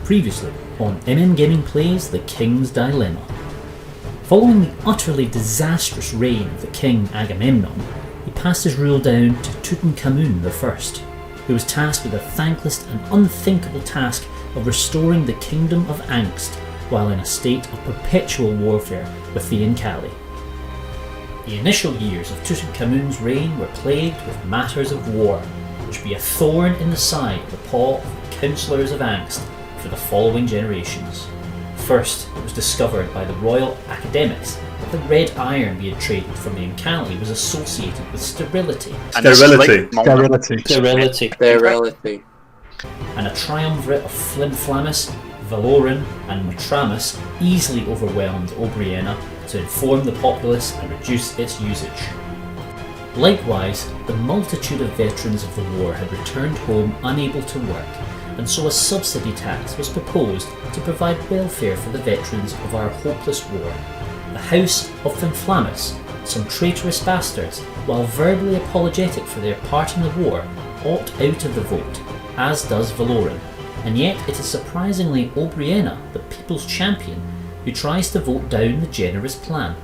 Previously on Gaming Plays The King's Dilemma. Following the utterly disastrous reign of the king Agamemnon, he passed his rule down to Tutankhamun I, who was tasked with the thankless and unthinkable task of restoring the kingdom of Ankist while in a state of perpetual warfare with the Enkhali. The initial years of Tutankhamun's reign were plagued with matters of war, which be a thorn in the side of the paw of the councillors of Ankist for the following generations. First, it was discovered by the royal academics that the red iron we had traded from the Enkhali was associated with sterility. Sterility. And a triumvirate of Flimflamis, Valoran and Matramis easily overwhelmed Obriena to inform the populace and reduce its usage. Likewise, the multitude of veterans of the war had returned home unable to work, and so a subsidy tax was proposed to provide welfare for the veterans of our hopeless war. The House of Flimflamis, some traitorous bastards, while verbally apologetic for their part in the war, opt out of the vote, as does Valoran, and yet it is surprisingly Obriena, the people's champion, who tries to vote down the generous plan.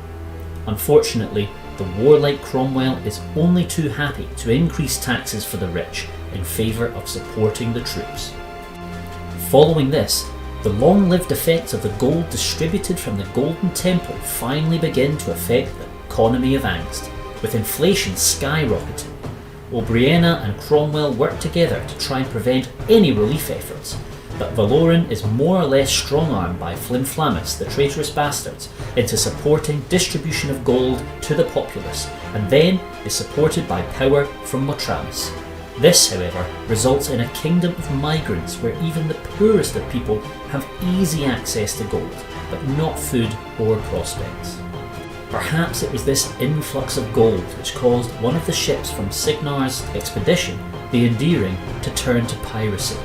Unfortunately, the warlike Cromwell is only too happy to increase taxes for the rich in favour of supporting the troops. Following this, the long-lived effects of the gold distributed from the Golden Temple finally begin to affect the economy of Ankist, with inflation skyrocketing. Obriena and Cromwell work together to try and prevent any relief efforts, but Valoran is more or less strong-armed by Flimflamis, the traitorous bastards, into supporting distribution of gold to the populace, and then is supported by power from Matramis. This, however, results in a kingdom of migrants where even the poorest of people have easy access to gold, but not food or prospects. Perhaps it was this influx of gold which caused one of the ships from Signar's expedition, the Endearing, to turn to piracy.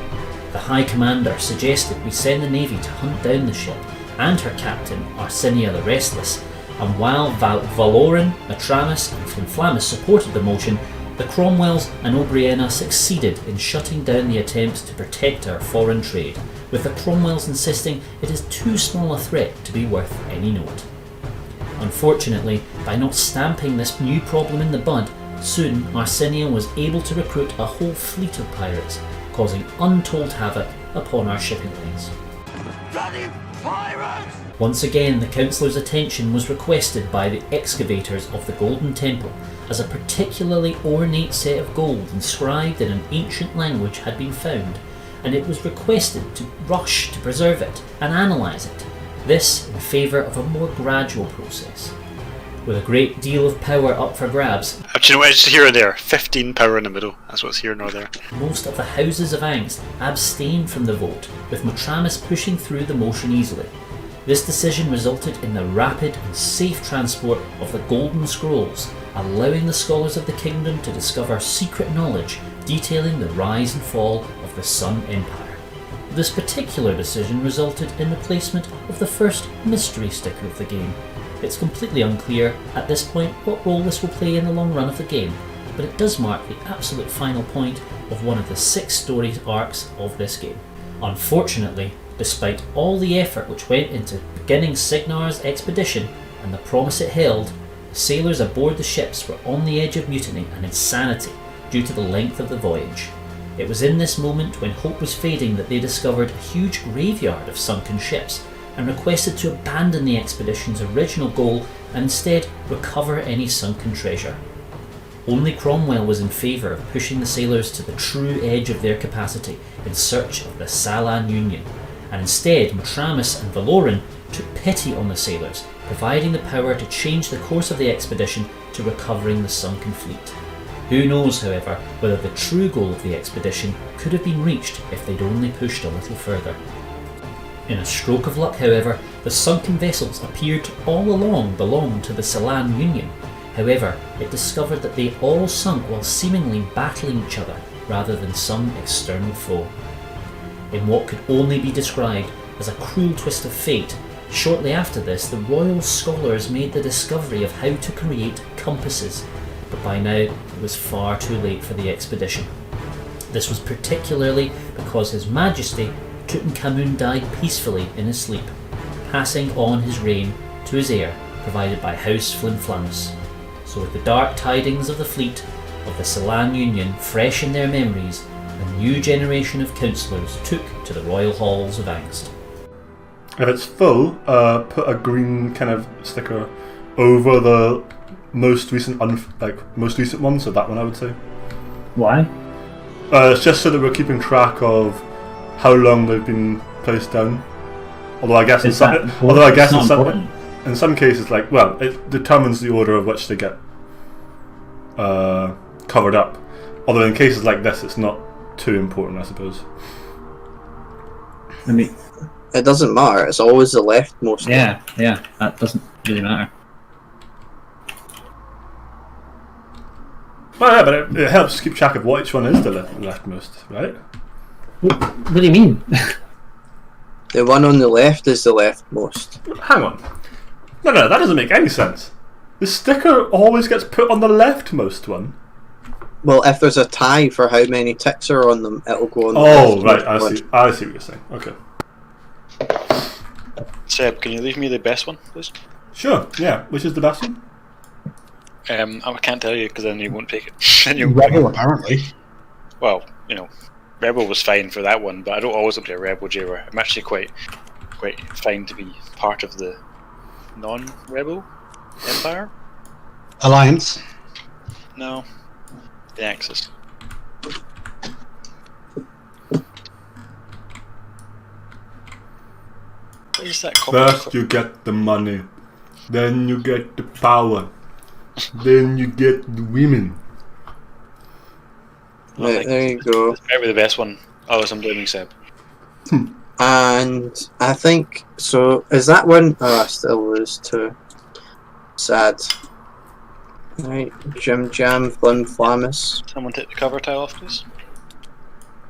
The High Commander suggested we send the Navy to hunt down the ship and her captain, Arsinia the Restless, and while Valoran, Matramis and Flimflamis supported the motion, the Cromwells and Obriena succeeded in shutting down the attempts to protect our foreign trade, with the Cromwells insisting it is too small a threat to be worth any note. Unfortunately, by not stamping this new problem in the bud, soon Arsinia was able to recruit a whole fleet of pirates, causing untold havoc upon our shipping lanes. Bloody pirates! Once again, the councillors' attention was requested by the excavators of the Golden Temple, as a particularly ornate set of gold inscribed in an ancient language had been found, and it was requested to rush to preserve it and analyse it, this in favour of a more gradual process. With a great deal of power up for grabs, do you know what, it's here and there, 15 power in the middle, that's what's here nor there. Most of the houses of Ankist abstained from the vote, with Matramis pushing through the motion easily. This decision resulted in the rapid and safe transport of the Golden Scrolls, allowing the scholars of the kingdom to discover secret knowledge detailing the rise and fall of the Sun Empire. This particular decision resulted in the placement of the first mystery sticker of the game. It's completely unclear at this point what role this will play in the long run of the game, but it does mark the absolute final point of one of the 6 story arcs of this game. Unfortunately, despite all the effort which went into beginning Signar's expedition and the promise it held, the sailors aboard the ships were on the edge of mutiny and insanity due to the length of the voyage. It was in this moment when hope was fading that they discovered a huge graveyard of sunken ships and requested to abandon the expedition's original goal and instead recover any sunken treasure. Only Cromwell was in favour of pushing the sailors to the true edge of their capacity in search of the Salan Union, and instead Matramis and Valoran took pity on the sailors, providing the power to change the course of the expedition to recovering the sunken fleet. Who knows, however, whether the true goal of the expedition could have been reached if they'd only pushed a little further. In a stroke of luck, however, the sunken vessels appeared to all along belong to the Salan Union. However, it discovered that they all sunk while seemingly battling each other rather than some external foe. In what could only be described as a cruel twist of fate, shortly after this the royal scholars made the discovery of how to create compasses, but by now it was far too late for the expedition. This was particularly because His Majesty Tutankhamun died peacefully in his sleep, passing on his reign to his heir, provided by House Flimflamis. So with the dark tidings of the fleet of the Ceylon Union fresh in their memories, a new generation of councillors took to the royal halls of Ankist. If it's full, put a green kind of sticker over the most recent one, so that one I would say. Why? It's just so that we're keeping track of how long they've been placed down. Although I guess in some cases, it determines the order of which they get covered up. Although in cases like this, it's not too important, I suppose. I mean, it doesn't matter. It's always the leftmost. Yeah, that doesn't really matter. Well, yeah, but it helps keep track of which one is the leftmost, right? What do you mean? The one on the left is the leftmost. Hang on. No, that doesn't make any sense. The sticker always gets put on the leftmost one. Well, if there's a tie for how many ticks are on them, it'll go on the Oh, leftmost right, one. I see what you're saying. Okay. Seb, can you leave me the best one, please? Sure, yeah. Which is the best one? I can't tell you because then you won't pick it. Then you Rebel, apparently. Well, Rebel was fine for that one, but I don't always look at a Rebel jailer. I'm actually quite fine to be part of the non-Rebel Empire. Alliance. No, the Axis. What is that called? First you get the money, then you get the power, then you get the women. Right, there you go. This might be the best one. Otherwise, I'm blaming Seb. And I think so. Is that one? Oh, I still lose two. Sad. Right, Jim Jam, Flimflamis. Someone take the cover tile off, please.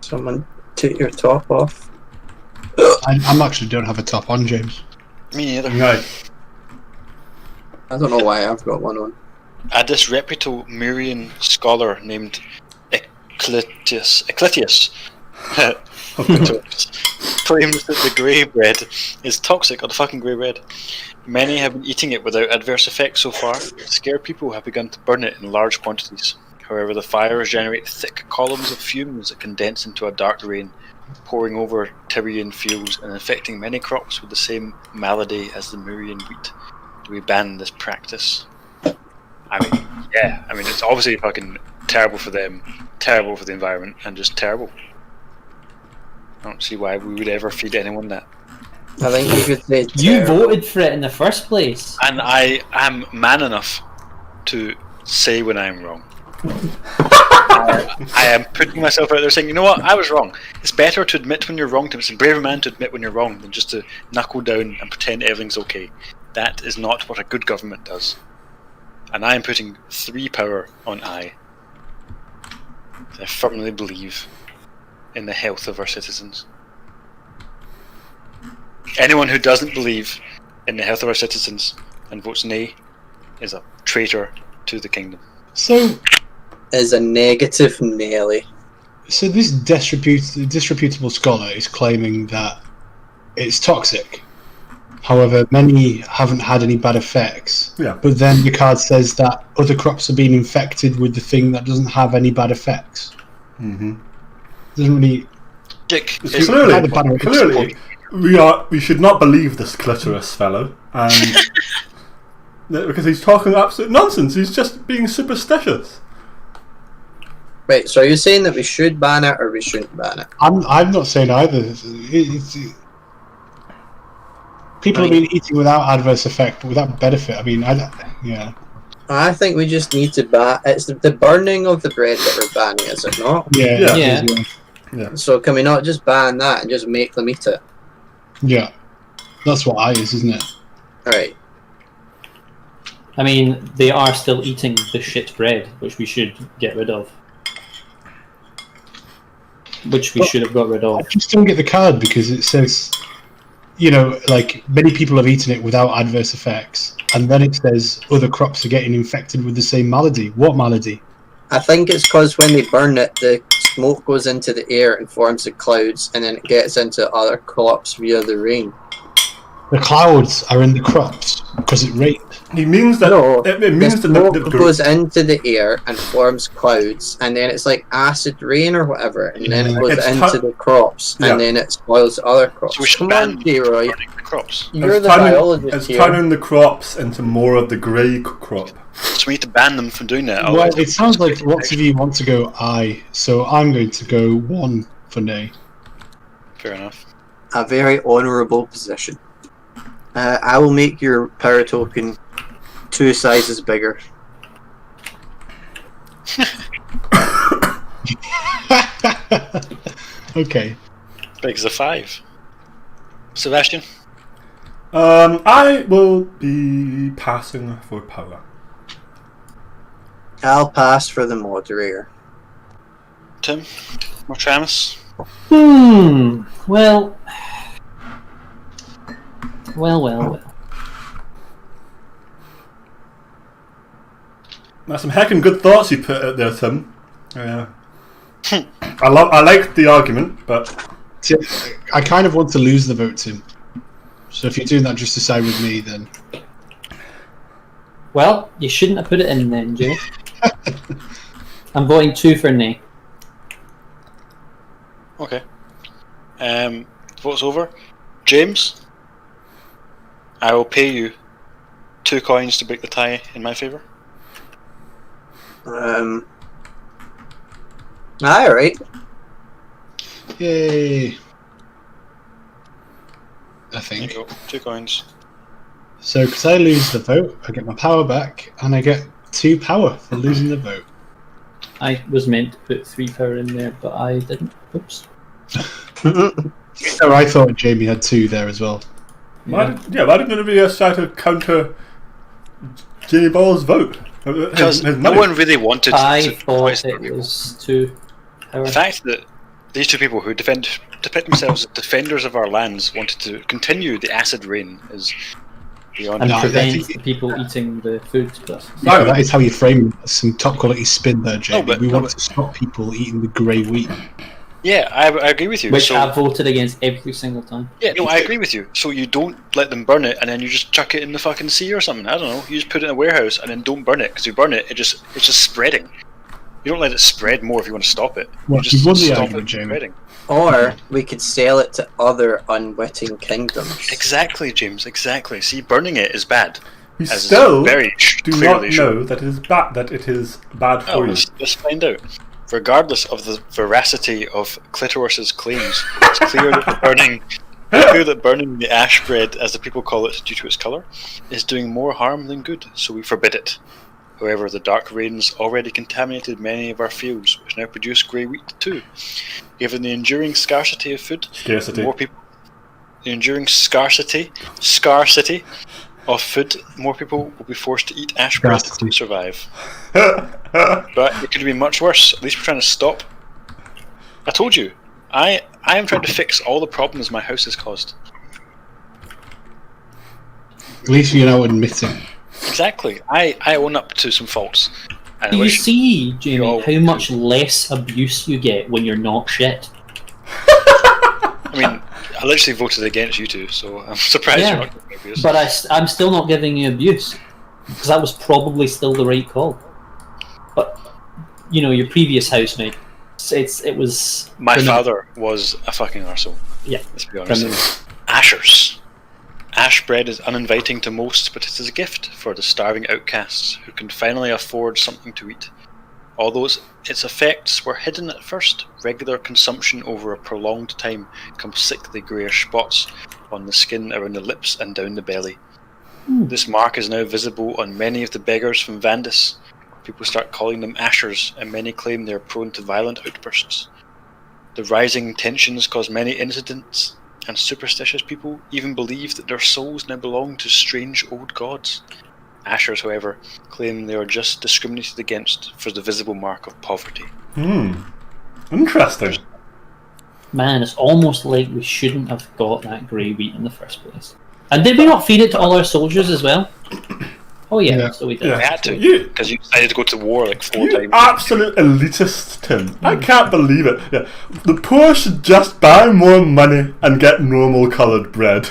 Someone take your top off. I'm actually don't have a top on, James. Me neither. Right. I don't know why I've got one on. A disreputable Murian scholar named Eclitius claims that the grey bread is toxic, or the fucking grey bread. Many have been eating it without adverse effects so far. Scared people have begun to burn it in large quantities. However, the fires generate thick columns of fumes that condense into a dark rain, pouring over Tyrian fields and infecting many crops with the same malady as the Murian wheat. Do we ban this practice? I mean, it's obviously fucking terrible for them, terrible for the environment, and just terrible. I don't see why we would ever feed anyone that. I think you could say You voted for it in the first place. And I am man enough to say when I am wrong. I am putting myself out there saying, you know what, I was wrong. It's better to admit when you're wrong. It's a braver man to admit when you're wrong than just to knuckle down and pretend everything's okay. That is not what a good government does. And I am putting 3 power on I. I firmly believe in the health of our citizens. Anyone who doesn't believe in the health of our citizens and votes nay is a traitor to the kingdom. So, is a negative Nelly. so this disreputable scholar is claiming that it's toxic. However, many haven't had any bad effects. Yeah. But then the card says that other crops are being infected with the thing that doesn't have any bad effects. Mm-hmm. Doesn't really. Dick, Clearly, we should not believe this clitoris fellow, and because he's talking absolute nonsense. He's just being superstitious. Wait, so are you saying that we should ban it or we shouldn't ban it? I'm not saying either. People have been eating without adverse effect, but without benefit. I mean, yeah. I think we just need to ban. It's the burning of the bread that we're banning, is it not? Yeah. So can we not just ban that and just make them eat it? Yeah. That's what I is, isn't it? Alright. I mean, they are still eating the shit bread, which we should get rid of. Which we should have got rid of. I just don't get the card because it says, many people have eaten it without adverse effects, and then it says other crops are getting infected with the same malady. What malady? I think it's because when they burn it, the smoke goes into the air and forms the clouds, and then it gets into other crops via the rain. The clouds are in the crops because it rained. He means that No, it means the that smoke the goes into the air and forms clouds, and then it's like acid rain or whatever, and then it goes It's into the crops, Yeah. and then it spoils the other crops. So we should Come ban on, J-Roy. burning the crops. You're the turning, biologist it's here. turning the crops into more of the grey crop. So we need to ban them from doing that. Well, otherwise- it sounds like lots of you want to go aye, so I'm going to go 1 for nay. Fair enough. A very honourable position. I will make your power token 2 sizes bigger. Okay. Big as a 5. Sebastian? I will be passing for power. I'll pass for the moderator. Tim? Martramus? Well. Well. That's some heckin' good thoughts you put out there, Tim. I like the argument, but See, I kind of want to lose the vote, Tim. So if you're doing that just to side with me, then... Well, you shouldn't have put it in then, Jay. I'm voting 2 for nay. Okay. Vote's over. James? I will pay you 2 coins to break the tie in my favour. Alright. Yay. I There you think. go. 2 coins. So, because I lose the vote, I get my power back, and I get 2 power for losing the vote. I was meant to put 3 power in there, but I didn't. Oops. So I thought Jamie had 2 there as well. why didn't there be a side to counter J Ball's vote? Because His no money. one really wanted I to thought voice it their was 2 power. The fact that these 2 people who depict themselves as defenders of our lands wanted to continue the acid rain is beyond. And No, prevent that's- the people eating the food. But Yeah, that is how you frame it. Some top quality spin there, Jamie. but- we no, want but- to stop people eating the grey wheat. Yeah, I agree with you. which So, I've voted against every single time. yeah, no, I agree with you. So you don't let them burn it and then you just chuck it in the fucking sea or something. I don't know. You just put it in a warehouse and then don't burn it, because you burn it, it's just spreading. You don't let it spread more if you want to stop it. Well, you just you've won the stop argument, it Jamie. spreading. Or we could sell it to other unwitting kingdoms. Exactly, James. Exactly. See, burning it is bad. We As still very do not clearly shown. know that it is bad. That it is bad Oh, for you. let's find out. Regardless of the veracity of Clitoris's claims, it's clear that burning the ash bread, as the people call it due to its colour, is doing more harm than good, so we forbid it. However, the dark rains already contaminated many of our fields, which now produce grey wheat too. Given the enduring scarcity of food, Scarcity. more people... The enduring scarcity of food, more people will be forced to eat ash bread Scarcity. to survive. But it could be much worse. At least we're trying to stop. I told you, I am trying to fix all the problems my house has caused. At least you're now admitting. Exactly. I own up to some faults. And I Do you wish see, Jamie, all- how much less abuse you get when you're not shit? I mean, I literally voted against you two, so I'm surprised Yeah. you're not giving me abuse. But I'm still not giving you abuse, because that was probably still the right call. But, you know, your previous housemate, it was... My criminal. father was a fucking arsehole. Yeah, Let's be honest. criminal. Ashers. Ash bread is uninviting to most, but it is a gift for the starving outcasts who can finally afford something to eat. Although its effects were hidden at first, regular consumption over a prolonged time comes sickly greyish spots on the skin around the lips and down the belly. This mark is now visible on many of the beggars from Vandis. People start calling them ashers, and many claim they are prone to violent outbursts. The rising tensions cause many incidents, and superstitious people even believe that their souls now belong to strange old gods. Ashers, however, claim they are just discriminated against for the visible mark of poverty. Interesting. Man, it's almost like we shouldn't have got that grey wheat in the first place. And did we not feed it to all our soldiers as well? Oh yeah, Yeah. so we did. Yeah. We had to, You- because you decided to go to war like 4 You times. absolute elitist, Tim. I can't believe it. Yeah. The poor should just buy more money and get normal coloured bread.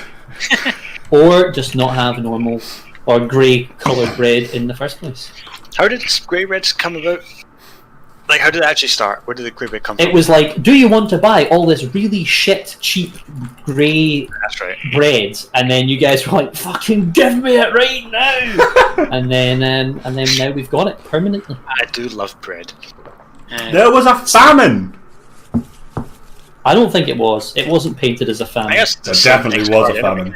Or just not have normal or grey coloured bread in the first place. How did grey reds come about? Like, how did it actually start? Where did the grey red come from? It was like, do you want to buy all this really shit, cheap, grey That's right. bread? And then you guys were like, fucking give me it right now! and then now we've got it permanently. I do love bread. There was a famine! I don't think it was. It wasn't painted as a famine. I guess There definitely was a famine.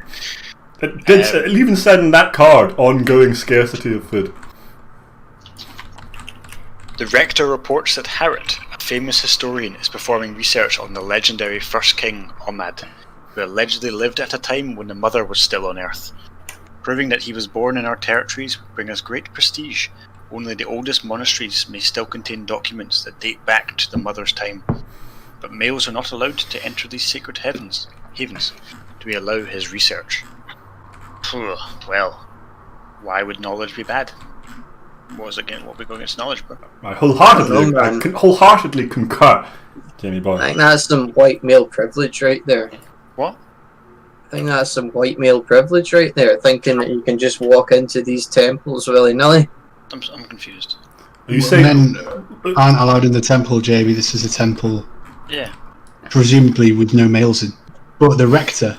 It even said in that card, ongoing scarcity of food. The Rector reports that Harrod, a famous historian, is performing research on the legendary first King Ommad, who allegedly lived at a time when the Mother was still on Earth. Proving that he was born in our territories would bring us great prestige. Only the oldest monasteries may still contain documents that date back to the Mother's time. But males are not allowed to enter these sacred havens. Do we allow his research? Well, why would knowledge be bad? What we go against knowledge, bro? I wholeheartedly concur, Jamie I Boy. think that's some white male privilege right there. What? I think that's some white male privilege right there, thinking that you can just walk into these temples willy-nilly. I'm confused. Are you saying Men aren't allowed in the temple, Jamie. This is a temple, Yeah. presumably with no males in. But the rector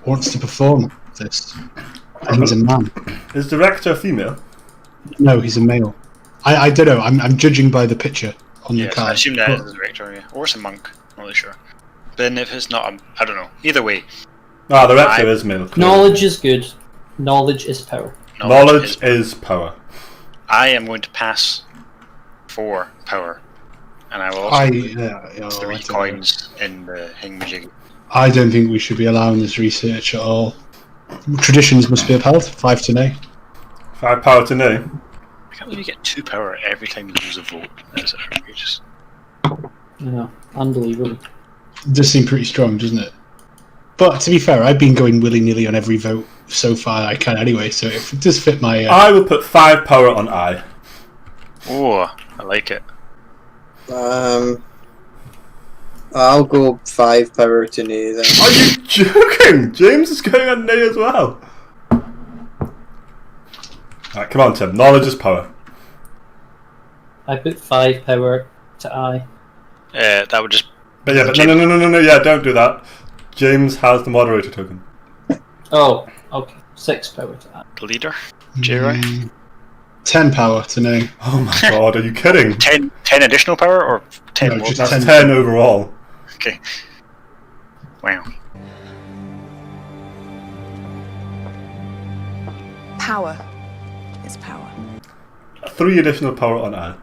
wants to perform this, and he's a man. is the rector female? No, he's a male. I don't know. I'm judging by the picture on the Yes, card. I assume that But is the rector, yeah. Or it's a monk, not really sure. But then if it's not, I don't know. Either way, Ah, the rector is male. clearly. Knowledge is good. Knowledge is power. Knowledge is power. I am going to pass for power, and I will also I put don't 3 know. coins in the Hingamajig. I don't think we should be allowing this research at all. Traditions must be upheld. 5 to nay. 5 power to nay. I can't believe you get 2 power every time you lose a vote. That is outrageous. Yeah, unbelievable. It does seem pretty strong, doesn't it? But to be fair, I've been going willy-nilly on every vote so far I can anyway, so it does fit my... I will put 5 power on I. Oh, I like it. I'll go 5 power to nay then. Are you joking? James is going on nay as well. Alright, come on, Tim. Knowledge is power. I put 5 power to I. That would just... But yeah, but no, yeah, don't do that. James has the moderator token. Oh, okay. 6 power to I. The leader? J-Roy? 10 power to nay. Oh my god, are you kidding? 10 additional power, or 10 No, more? just That's 10. 10 overall. Okay. Wow. Power is power. 3 additional power on I.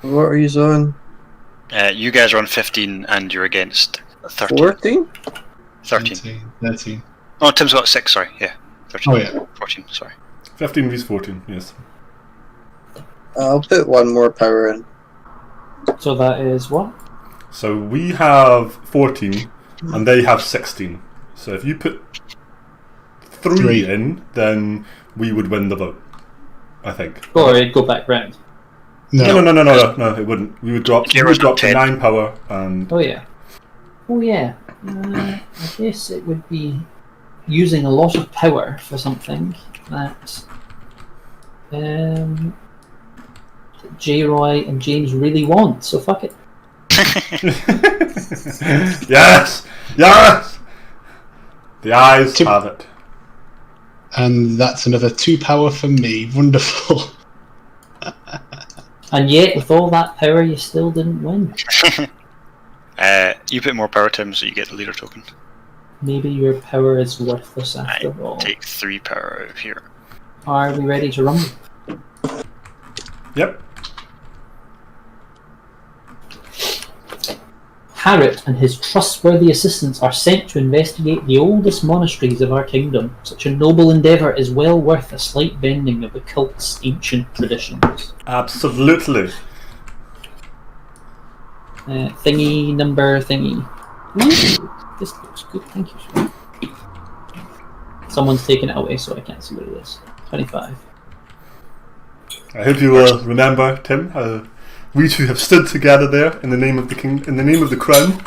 What are you on? You guys are on 15 and you're against 13. 14? 13. 13. Oh, Tim's got 6, sorry. Yeah. 13. Oh, yeah. 14, sorry. 15 vs 14, yes. I'll put 1 more power in. So that is what? So we have 14 and they have 16. So if you put 3 Three. in, then we would win the vote. I think. Or it'd go back round. No, it wouldn't. We would drop to 10. 9 power and Oh yeah. Oh yeah. I guess it would be using a lot of power for something that J-Roy and James really want, so fuck it. yes! Yes! The eyes Two- have it. And that's another 2 power for me. Wonderful. And yet, with all that power, you still didn't win. You put more power, Tim, so you get the leader token. Maybe your power is worthless I after all. take 3 power out of here. Are we ready to rumble? Yep. Harrod and his trustworthy assistants are sent to investigate the oldest monasteries of our kingdom. Such a noble endeavour is well worth a slight bending of the cult's ancient traditions. Absolutely. Thingy, number thingy. Ooh, this looks good, thank you, sir. Someone's taken it away, so I can't see what it is. 25. I hope you will remember, Tim, how we two have stood together there in the name of the king, in the name of the crown.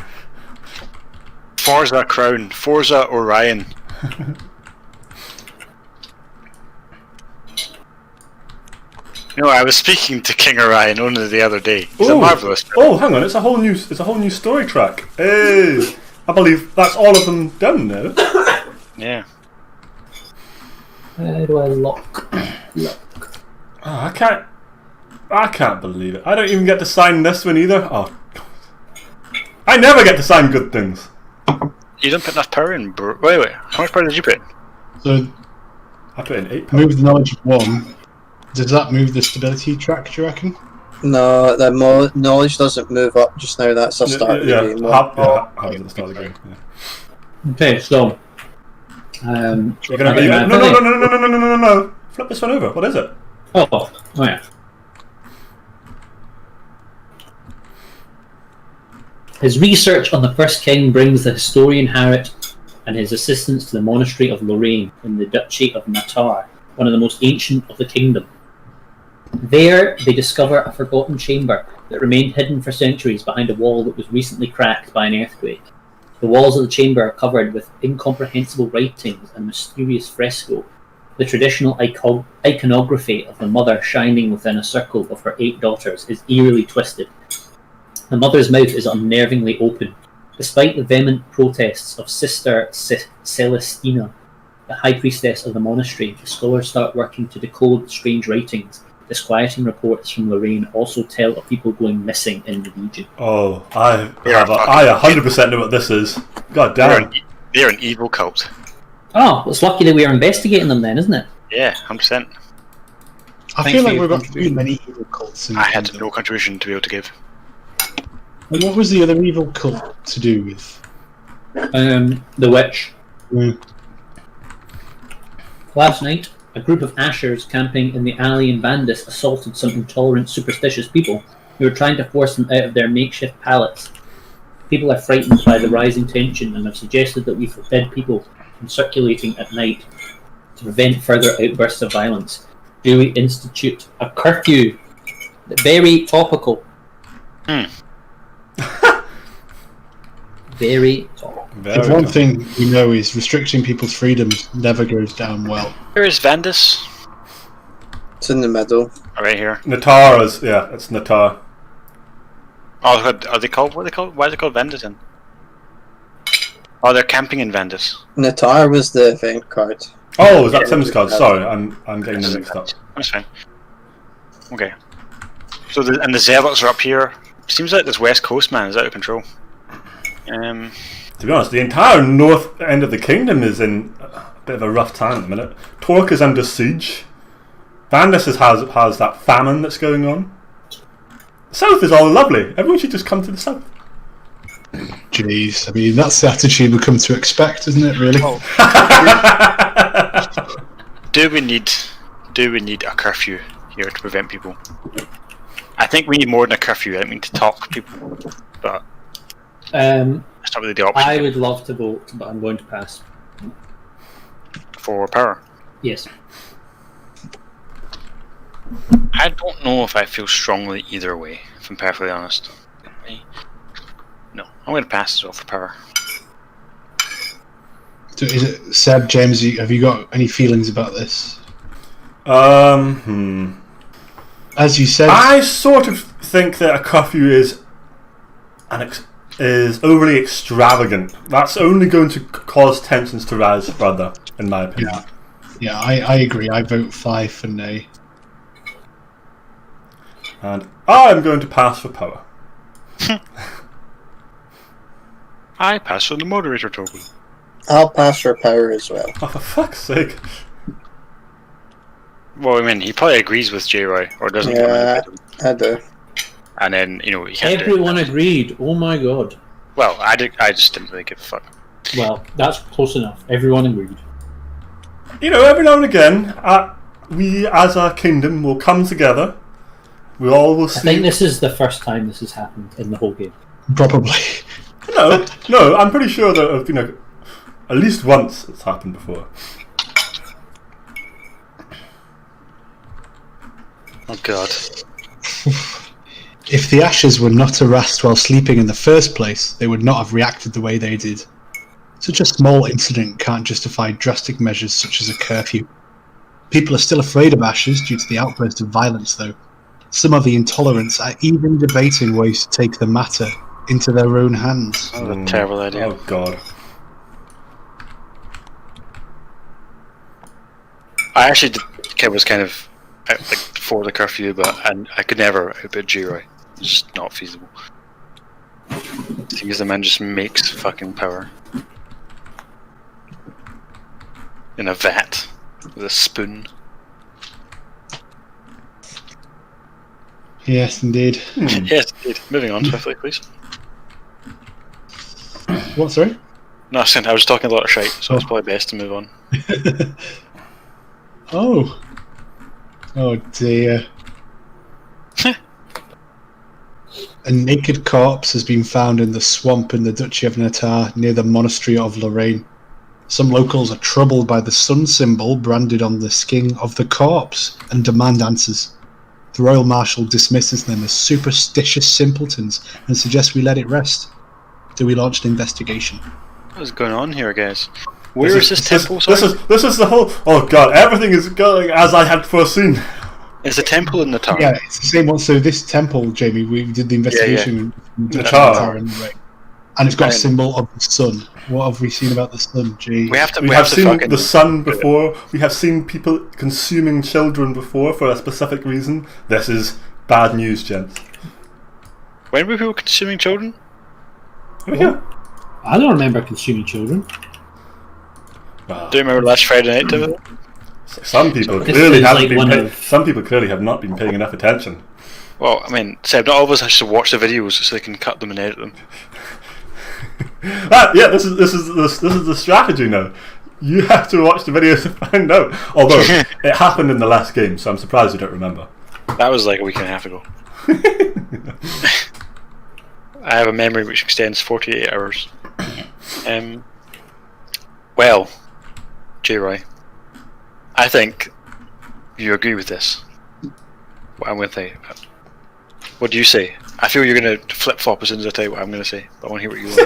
Forza Crown, Forza Orion. I was speaking to King Orion only the other day. He's a marvelous film. Oh, hang on! It's a whole new story track. Hey, I believe that's all of them done now. Yeah. How do I lock? Oh, I can't believe it. I don't even get to sign this one either. Oh, I never get to sign good things. You don't put enough power in, bro. Wait. How much power did you put in? So I put in 8 power. move the knowledge of 1. Does that move the stability track, do you reckon? No, the knowledge doesn't move up just now. That's a start of the game. Happens at the start of the game. Yeah. Okay, so You're gonna be no. Flip this one over. What is it? Oh yeah. His research on the first king brings the historian Harriet and his assistants to the monastery of Lorraine in the Duchy of Natar, one of the most ancient of the kingdom. There, they discover a forgotten chamber that remained hidden for centuries behind a wall that was recently cracked by an earthquake. The walls of the chamber are covered with incomprehensible writings and mysterious fresco. The traditional iconography of the mother shining within a circle of her 8 daughters is eerily twisted. The mother's mouth is unnervingly open. Despite the vehement protests of Sister Celestina, the high priestess of the monastery, the scholars start working to decode strange writings. Disquieting reports from Lorraine also tell of people going missing in the region. Oh, I 100% know what this is. God damn. They're an evil cult. Oh, it's lucky that we are investigating them then, isn't it? Yeah, 100%. I feel like we've got too many evil cults in I had kingdom. no contribution to be able to give. And what was the other evil cult to do with? The witch. Mm. Last night, a group of Ashers camping in the alley in Vandis assaulted some intolerant, superstitious people who were trying to force them out of their makeshift pallets. People are frightened by the rising tension and have suggested that we forbid people from circulating at night to prevent further outbursts of violence. Do we institute a curfew? Very topical. Very topical. If one thing we know is restricting people's freedoms never goes down well. Where is Vandis? It's in the middle. Right here. Natar is, yeah, it's Natar. Oh, are they called? What are they called? Why are they called Vandis then? Oh, they're camping in Vandis. Natar was the event card. Oh, is that Tim's card? Sorry, I'm getting them mixed up. That's fine. Okay. So the zealots are up here. Seems like this West Coast man is out of control. To be honest, the entire north end of the kingdom is in a bit of a rough time at the minute. Torque is under siege. Vandis has that famine that's going on. The south is all lovely. Everyone should just come to the south. Jeez, I mean that's the attitude we come to expect, isn't it? Really? Oh. Do we need a curfew here to prevent people? I think we need more than a curfew. I don't mean to talk people, but it's not really the option. I would love to vote, but I'm going to pass. For power. Yes. I don't know if I feel strongly either way, if I'm perfectly honest. No, I'm going to pass as well for power. So is it Seb, James? Have you got any feelings about this? As you said, I sort of think that a curfew is overly extravagant. That's only going to cause tensions to rise further, in my opinion. Yeah, I agree. I vote 5 for nay. And I'm going to pass for power. I pass for the moderator token. I'll pass for power as well. Oh, for fuck's sake. Well, I mean, he probably agrees with J-Roy, or doesn't. Yeah, I do. And then, he can't Everyone agreed. Oh my god. Well, I just didn't really give a fuck. Well, that's close enough. Everyone agreed. Every now and again, we as a kingdom will come together. We all will see. I think this is the first time this has happened in the whole game. Probably. No, I'm pretty sure that at least once it's happened before. Oh god. If the ashes were not harassed while sleeping in the first place, they would not have reacted the way they did. Such a small incident can't justify drastic measures such as a curfew. People are still afraid of ashes due to the outburst of violence, though. Some of the intolerants are even debating ways to take the matter into their own hands. That was a terrible idea. Oh god. I actually was kind of like for the curfew, but I could never outbid G-Roy. It's just not feasible. The thing is, the man just makes fucking power in a vat with a spoon. Yes, indeed. Yes, indeed. Moving on swiftly, please. What, sorry? No, I was talking a lot of shite, so it's probably best to move on. Oh. Oh dear. A naked corpse has been found in the swamp in the Duchy of Natar near the monastery of Lorraine. Some locals are troubled by the sun symbol branded on the skin of the corpse and demand answers. The Royal Marshal dismisses them as superstitious simpletons and suggests we let it rest. Do we launch an investigation? What is going on here, guys? Where is this temple? This is the whole. Oh god, everything is going as I had foreseen. Is the temple in Natar? Yeah, it's the same one. So this temple, Jamie, we did the investigation in Natar. And it's got a symbol of the sun. What have we seen about the sun, G? We have seen the sun before. We have seen people consuming children before for a specific reason. This is bad news, gents. When were people consuming children? Oh, yeah. I don't remember consuming children. Do you remember last Friday night, David? Some people clearly some people clearly have not been paying enough attention. Well, I mean, Seb, not all of us have to watch the videos so they can cut them and edit them. Yeah, this is the strategy now. You have to watch the videos to find out. Although it happened in the last game, so I'm surprised you don't remember. That was like a week and a half ago. I have a memory which extends 48 hours. Well, J-Roy, I think you agree with this. What I'm going to say. What do you say? I feel you're going to flip-flop as soon as I tell you what I'm going to say, but I want to hear what you want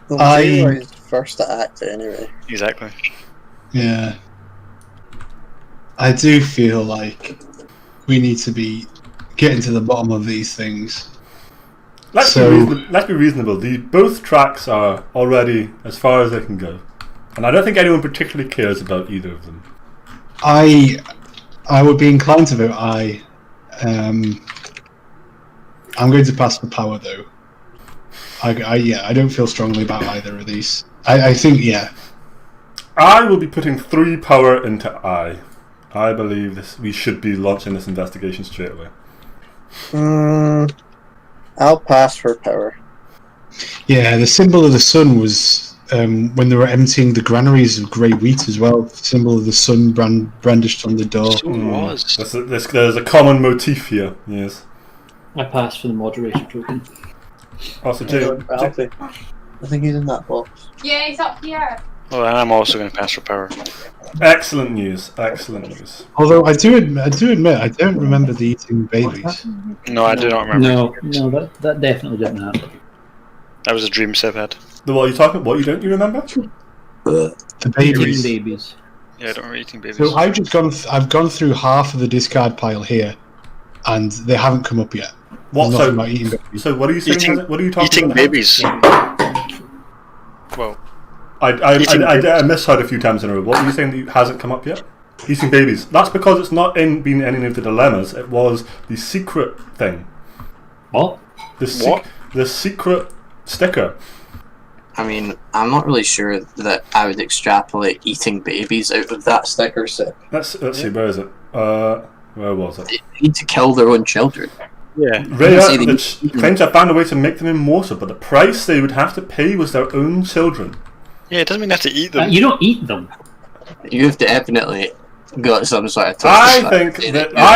to say. J-Roy's first to act anyway. Exactly. Yeah. I do feel like we need to be getting to the bottom of these things. Let's be reasonable. Both tracks are already as far as they can go, and I don't think anyone particularly cares about either of them. I would be inclined to vote aye. I'm going to pass the power though. I don't feel strongly about either of these. I think I will be putting 3 power into aye. I believe we should be launching this investigation straight away. I'll pass for power. Yeah, the symbol of the sun was when they were emptying the granaries of grey wheat as well. The symbol of the sun brandished on the door. So was. There's a common motif here. Yes. I passed for the moderator token. Also, I think he's in that box. Yeah, he's up here. Well, and I'm also going to pass for power. Excellent news. Excellent news. Although I do admit I don't remember the eating babies. No, I do not remember. No, that definitely didn't happen. That was a dream Seb had. What are you talking? What don't you remember? The Eating babies. babies. Yeah, I don't remember eating babies. So I've gone through half of the discard pile here, and they haven't come up yet. What? Nothing about eating babies. So what are you saying? What are you talking eating about? babies. Well, I misheard a few times in a row. What were you saying that hasn't come up yet? Eating babies. That's because it's not been any of the dilemmas. It was the secret thing. What? The secret sticker. I mean, I'm not really sure that I would extrapolate eating babies out of that sticker set. Let's see. Where is it? Where was it? They need to kill their own children. yeah. Rhea claims I found a way to make them immortal, but the price they would have to pay was their own children. Yeah, it doesn't mean you have to eat them. You don't eat them. You have definitely got some sort of. I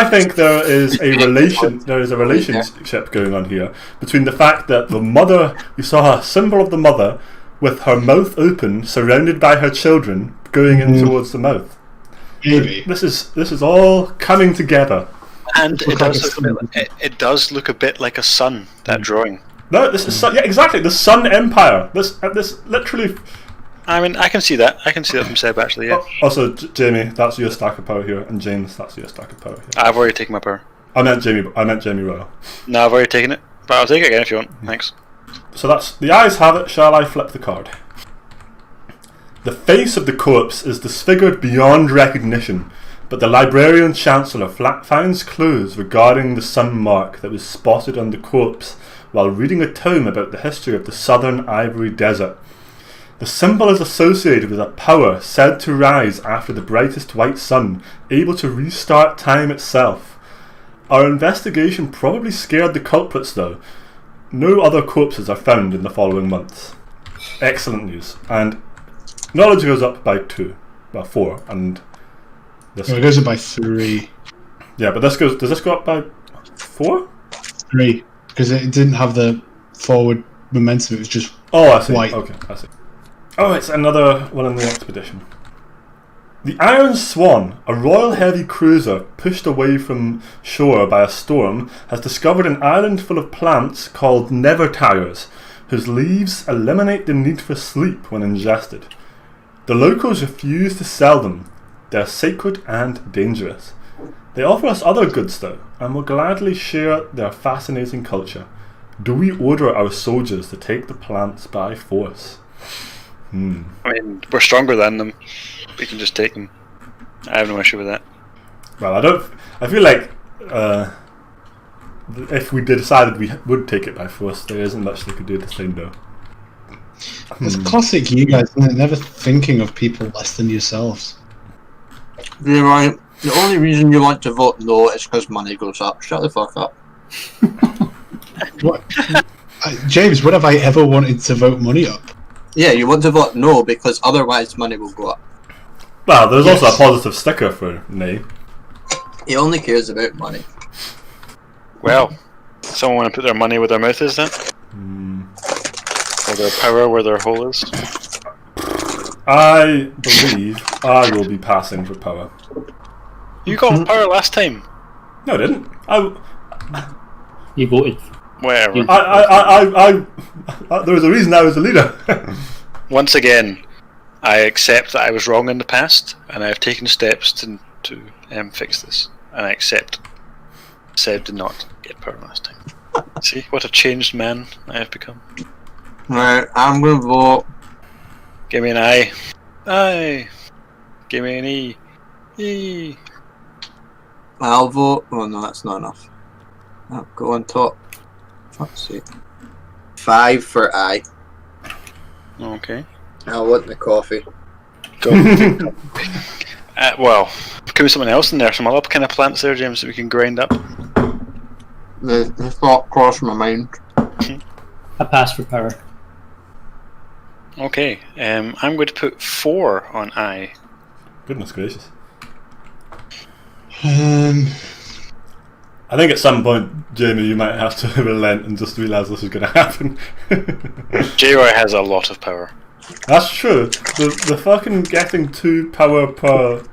think there is a relation. There is a relationship going on here between the fact that the mother, you saw a symbol of the mother with her mouth open, surrounded by her children, going in towards the mouth. Maybe. This is all coming together. And Look like a sun. it does look a bit like a sun, that drawing. No, this is yeah, exactly the Sun Empire. This literally. I mean, I can see that. I can see that from Seb, actually, yeah. Also, Jamie, that's your stack of power here, and James, that's your stack of power here. I've already taken my power. I meant Jamie Royal. No, I've already taken it. But I'll take it again if you want. Thanks. So that's the ayes have it. Shall I flip the card? The face of the corpse is disfigured beyond recognition, but the librarian chancellor finds clues regarding the sun mark that was spotted on the corpse while reading a tome about the history of the southern Ivory Desert. The symbol is associated with a power said to rise after the brightest white sun, able to restart time itself. Our investigation probably scared the culprits though. No other corpses are found in the following months. Excellent news. And knowledge goes up by 4, and this It goes up by 3. Yeah, but does this go up by 4? 3. Because it didn't have the forward momentum, it was just Oh, I see. white. Okay, I see. Oh, it's another one in the expedition. The Iron Swan, a royal heavy cruiser pushed away from shore by a storm, has discovered an island full of plants called never-tires, whose leaves eliminate the need for sleep when ingested. The locals refuse to sell them. They're sacred and dangerous. They offer us other goods though, and will gladly share their fascinating culture. Do we order our soldiers to take the plants by force? I mean, we're stronger than them. We can just take them. I have no issue with that. Well, I feel like if we decided we would take it by force, there isn't much they could do to say no. It's classic you guys, isn't it? Never thinking of people less than yourselves. You're right. The only reason you want to vote no is because money goes up. Shut the fuck up. What? James, when have I ever wanted to vote money up? Yeah, you want to vote no because otherwise money will go up. Well, there's Yes. also a positive sticker for nay. He only cares about money. Well, someone want to put their money where their mouth is then? Or their power where their hole is? I believe I will be passing for power. You got power last time. No, I didn't. You voted. Whatever. There was a reason I was the leader. Once again, I accept that I was wrong in the past, and I have taken steps to fix this. And I accept Seb did not get power last time. See what a changed man I have become. Right, I'm gonna vote. Give me an I. I. Give me an E. E. I'll vote. Oh no, that's not enough. I'll go on top. Fuck's sake. 5 for I. Okay. I want the coffee. Go. Well, could be something else in there. Some other kind of plants there, James, that we can grind up. The thought crossed my mind. I pass for power. Okay. I'm going to put 4 on I. Goodness gracious. Um, I think at some point, Jamie, you might have to relent and just realise this is going to happen. J-Roy has a lot of power. That's true. The fucking getting 2 power per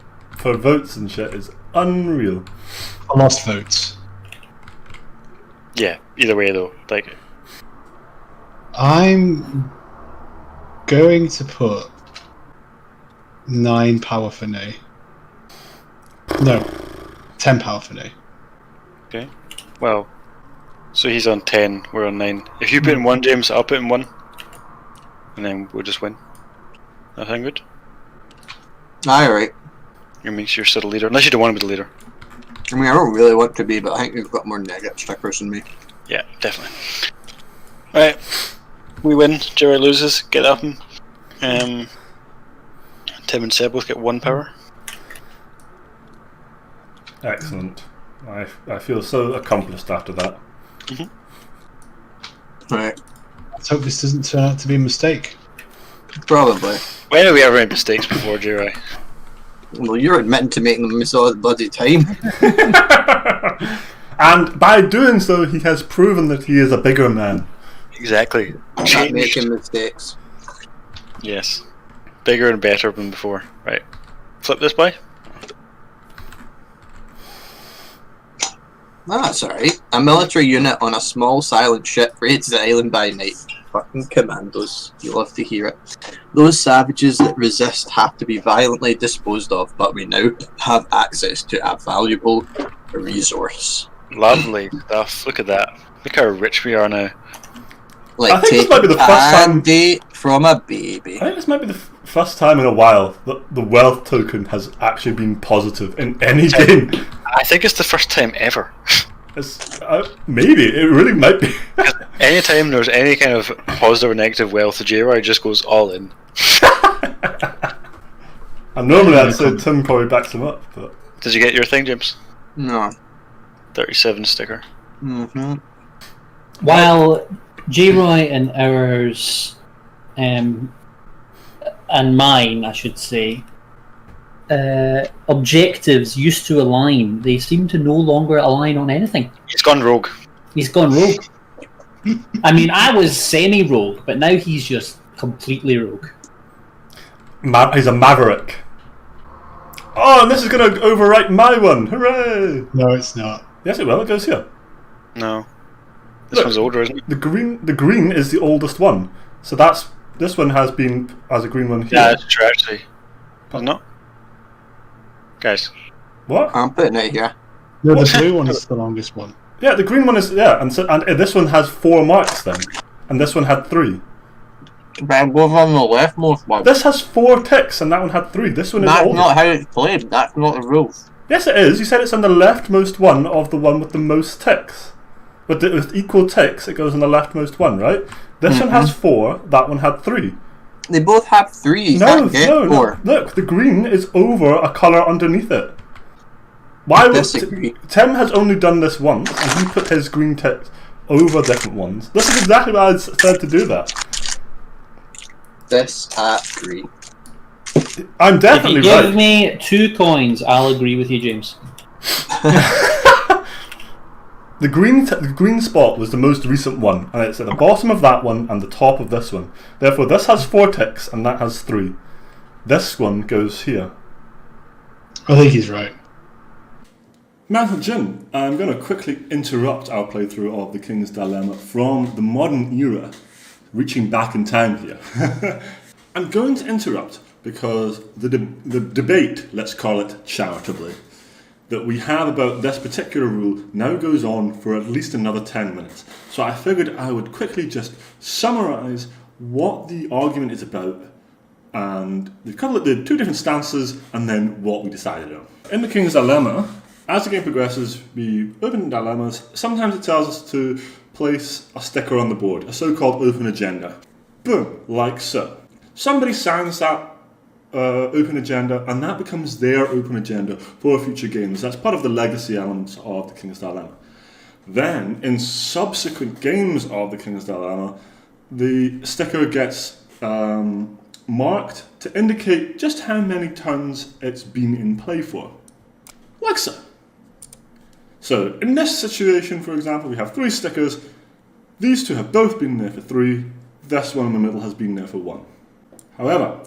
votes and shit is unreal. I lost votes. Yeah, either way though. Like, I'm going to put 9 power for nay. No, 10 power for nay. okay. Well, so he's on 10, we're on 9. If you put in 1, James, I'll put in 1. And then we'll just win. That sound good? Alright. It makes you still the leader. Unless you don't want to be the leader. I mean, I don't really want to be, but I think you've got more negative stickers than me. Yeah, definitely. Alright. We win, Jerry loses, get up him. Tim and Seb both get 1 power. Excellent. I feel so accomplished after that. Right. Let's hope this doesn't turn out to be a mistake. Probably. When have we ever made mistakes before, Jerry? Well, you're admitting to making them miss all the bloody time. And by doing so, he has proven that he is a bigger man. Exactly. Not Changed. making mistakes. Yes. Bigger and better than before. Right. Flip this by. That's alright. A military unit on a small silent ship raids the island by night. Fucking commandos. You love to hear it. Those savages that resist have to be violently disposed of, but we now have access to a valuable resource. Lovely stuff. Look at that. Look how rich we are now. Like I think this might be the first time. candy from a baby. I think this might be the first time in a while that the wealth token has actually been positive in any game. I think it's the first time ever. Maybe it really might be. Anytime there's any kind of positive or negative wealth, the JY just goes all in. And normally I'd say Tim probably backs him up, but Did you get your thing, James? No. 37 sticker. Mm-hmm. While J-Roy and ours, and mine, I should say, objectives used to align, they seem to no longer align on anything. He's gone rogue. He's gone rogue. I mean, I was semi-rogue, but now he's just completely rogue. he's a maverick. Oh, and this is going to overwrite my one. Hooray! No, it's not. Yes, it will. It goes here. No. This Look, one's older, isn't it? The green is the oldest one. So this one has been as a green one here. Yeah, it's true, actually. Isn't it? Guys. What? I'm putting it here. No, the blue one is the longest one. Yeah, the green one is and this one has 4 marks then, and this one had 3. But both on the leftmost one. This has 4 ticks, and that one had 3. This one is That's older. not how it's played. That's not the rules. Yes, it is. You said it's on the leftmost one of the one with the most ticks. With equal ticks, it goes on the leftmost one, right? This one has 4. That one had 3. They both have 3. You can't get 4. Look, the green is over a colour underneath it. Why I would disagree. Tim has only done this once, and he put his green ticks over different ones. This is exactly why I said to do that. This at 3. I'm definitely If you give right. me 2 coins, I'll agree with you, James. The green spot was the most recent one, and it's at the bottom of that one and the top of this one. Therefore, this has 4 ticks, and that has 3. This one goes here. I think he's right. Matt Jim, I'm going to quickly interrupt our playthrough of The King's Dilemma from the modern era, reaching back in time here. I'm going to interrupt because the debate, let's call it charitably, that we have about this particular rule now goes on for at least another 10 minutes. So I figured I would quickly just summarise what the argument is about, and we've covered the 2 different stances and then what we decided on. In The King's Dilemma, as the game progresses, we open dilemmas. Sometimes it tells us to place a sticker on the board, a so-called open agenda. Boom, like so. Somebody signs that open agenda, and that becomes their open agenda for future games. That's part of the legacy elements of The King's Dilemma. Then, in subsequent games of The King's Dilemma, the sticker gets marked to indicate just how many turns it's been in play for. Like so. So, in this situation, for example, we have 3 stickers. These 2 have both been there for 3. This one in the middle has been there for 1. However,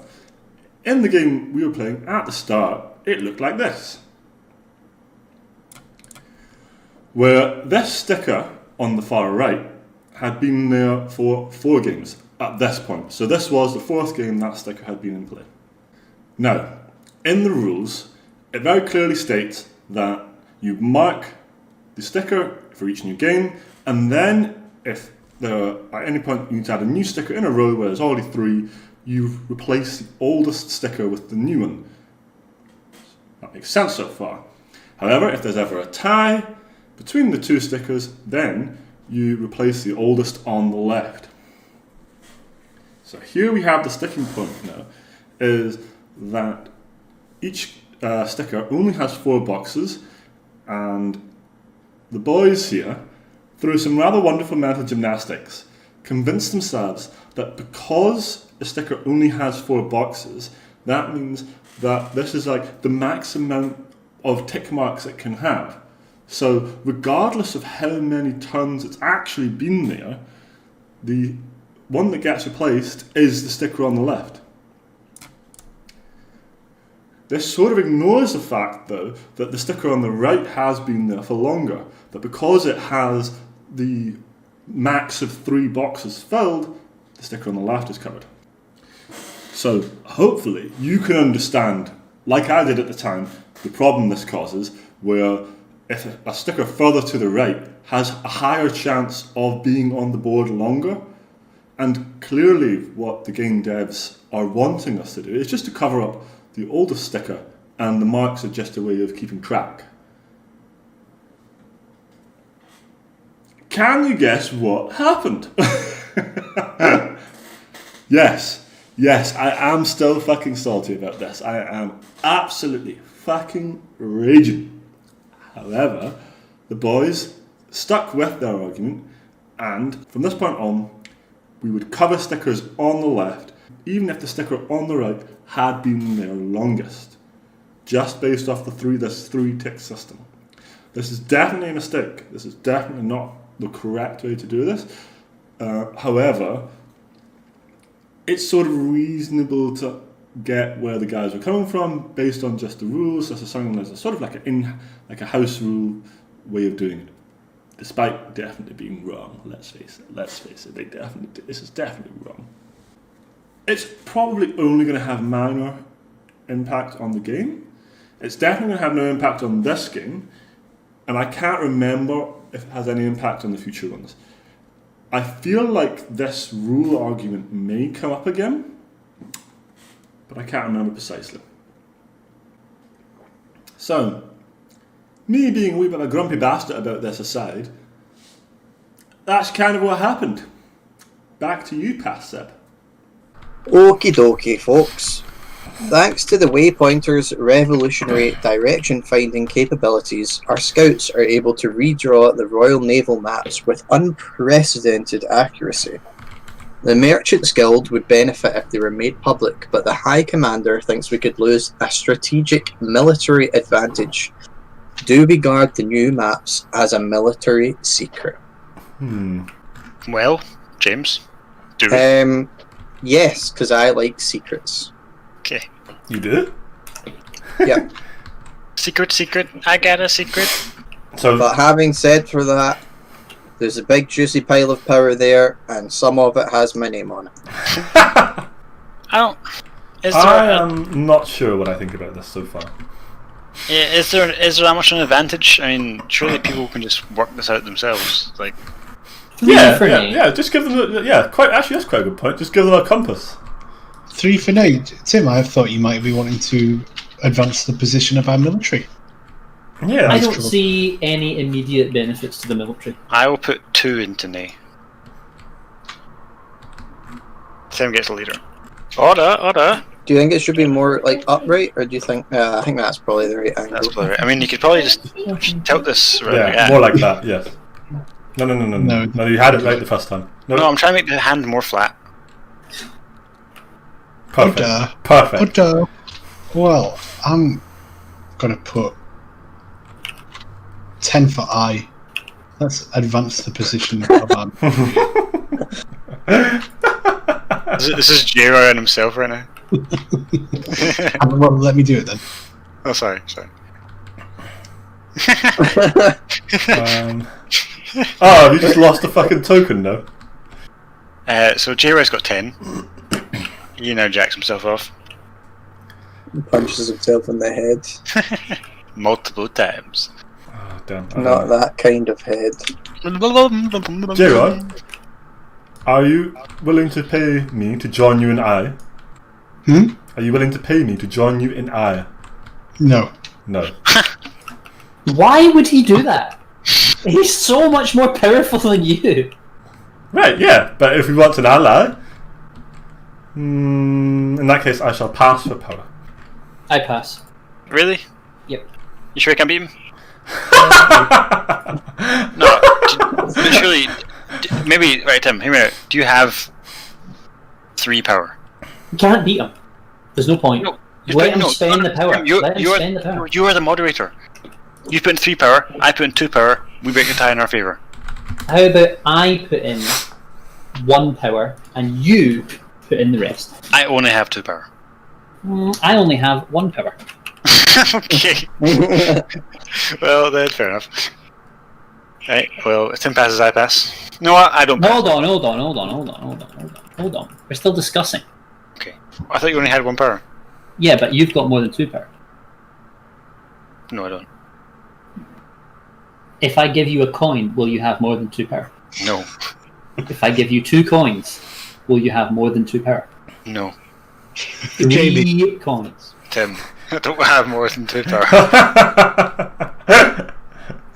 in the game we were playing at the start, it looked like this. Where this sticker on the far right had been there for 4 games at this point. So this was the 4th game that sticker had been in play. Now, in the rules, it very clearly states that you mark the sticker for each new game, and then if there at any point you need to add a new sticker in a row where there's already 3, you replace the oldest sticker with the new one. That makes sense so far. However, if there's ever a tie between the 2 stickers, then you replace the oldest on the left. So here we have the sticking point now, is that each sticker only has 4 boxes, and the boys here, through some rather wonderful mental gymnastics, convinced themselves that because a sticker only has 4 boxes, that means that this is like the maximum of tick marks it can have. So regardless of how many turns it's actually been there, the one that gets replaced is the sticker on the left. This sort of ignores the fact, though, that the sticker on the right has been there for longer, that because it has the max of 3 boxes filled, the sticker on the left is covered. So, hopefully, you can understand, like I did at the time, the problem this causes, where if a sticker further to the right has a higher chance of being on the board longer, and clearly what the game devs are wanting us to do is just to cover up the oldest sticker, and the marks are just a way of keeping track. Can you guess what happened? Yes, I am still fucking salty about this. I am absolutely fucking raging. However, the boys stuck with their argument, and from this point on, we would cover stickers on the left, even if the sticker on the right had been there longest, just based off this 3-tick system. This is definitely a mistake. This is definitely not the correct way to do this. However, it's sort of reasonable to get where the guys are coming from based on just the rules. This is something that's sort of like a house rule way of doing it, despite definitely being wrong. Let's face it. This is definitely wrong. It's probably only going to have minor impact on the game. It's definitely going to have no impact on this game, and I can't remember if it has any impact on the future ones. I feel like this rule argument may come up again, but I can't remember precisely. So, me being a wee bit of a grumpy bastard about this aside, that's kind of what happened. Back to you, Pass Seb. Okie dokie, folks. Thanks to the Waypointer's revolutionary direction-finding capabilities, our scouts are able to redraw the Royal Naval maps with unprecedented accuracy. The Merchants Guild would benefit if they were made public, but the High Commander thinks we could lose a strategic military advantage. Do we guard the new maps as a military secret? Well, James, do we? Yes, because I like secrets. Okay. You do? Yeah. Secret, I got a secret. So, But having said for that, there's a big juicy pile of power there, and some of it has my name on it. I am not sure what I think about this so far. is there that much an advantage? I mean, surely people can just work this out themselves. Like, Yeah. Just give them. Actually, that's quite a good point. Just give them a compass. 3 for 9. Tim, I thought you might be wanting to advance the position of our military. Yeah, I don't see any immediate benefits to the military. I will put 2 into Nay. Tim gets the leader. Order. Do you think it should be more like upright, or do you think? I think that's probably the right angle. That's probably right. I mean, you could probably just tilt this right. Yeah, more like that. Yes. No. You had it right the first time. No, I'm trying to make the hand more flat. Perfect. Well, I'm gonna put 10 for I. Let's advance the position of our. This is J-Roy and himself right now. Well, let me do it then. Oh, sorry. You just lost a fucking token, though. So J-Roy's got 10. He now jacks himself off. Punches himself in the head. Multiple times. Oh, damn. Not that kind of head. J-Roy, are you willing to pay me to join you in I? Are you willing to pay me to join you in I? No. Why would he do that? He's so much more powerful than you. Right, yeah, but if we want an ally, in that case, I shall pass for power. I pass. Really? Yep. You sure I can beat him? No, but surely, maybe, right, Tim, hear me out. Do you have 3 power? You can't beat him. There's no point. No. Let him spend the power. Tim, Spend the power. You are the moderator. You put in 3 power, I put in 2 power, we break the tie in our favour. How about I put in 1 power and you put in the rest? I only have 2 power. I only have 1 power. Okay. Well, then, fair enough. Right, well, if Tim passes, I pass. You know what? I don't pass. Hold on. We're still discussing. Okay. I thought you only had 1 power. Yeah, but you've got more than 2 power. No, I don't. If I give you a coin, will you have more than 2 power? No. If I give you 2 coins, will you have more than 2 power? No. 3 coins. Tim, I don't have more than 2 power.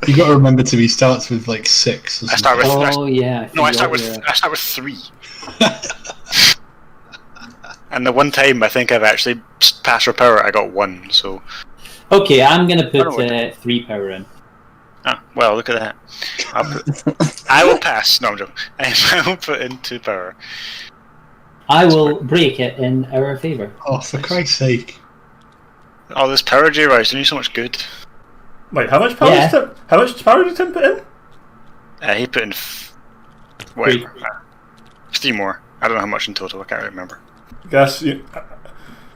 You got to remember to he starts with like 6. Or I start with. Oh yeah. No, I start with 3. And the one time I think I've actually passed for power, I got 1. So. Okay, I'm gonna put I don't 3 power in. Ah, well, look at that. I will pass. No, I'm joking. I will put in 2 power. I will break it in our favour. Oh, for Christ's sake! All this power, J-Roy, is doing you so much good. Wait, how much power? Yeah. How much power did Tim put in? He put in whatever. 3 more. I don't know how much in total. I can't remember. Guess.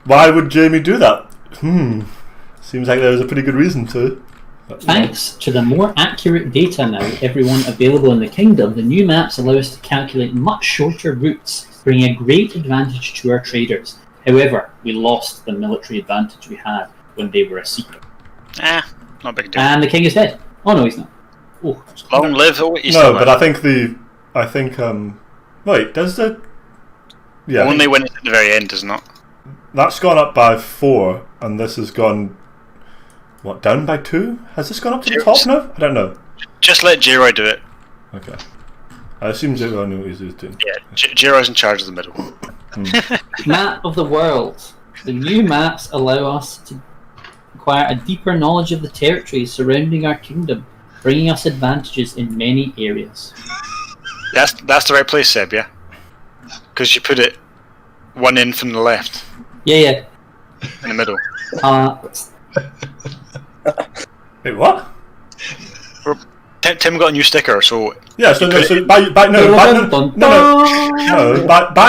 Why would Jamie do that? Seems like there was a pretty good reason to. Thanks to the more accurate data now, everyone available in the kingdom, the new maps allow us to calculate much shorter routes, bringing a great advantage to our traders. However, we lost the military advantage we had when they were a secret. Not a big deal. And the king is dead. Oh no, he's not. Oh, Long live. Oh, he's No, still but alive. I think wait, does the yeah Only when it's at the very end, is not. that's gone up by 4, and this has gone what, down by 2? Has this gone up to the top now? I don't know. Just let J-Roy do it. Okay. I assume J-Roy knew what he was doing. Yeah, J-Roy's in charge of the middle. map of the world. The new maps allow us to acquire a deeper knowledge of the territories surrounding our kingdom, bringing us advantages in many areas. That's the right place, Seb, yeah? Because you put it 1 in from the left, Yeah. in the middle. Wait, what? Tim got a new sticker, so... Yeah, so by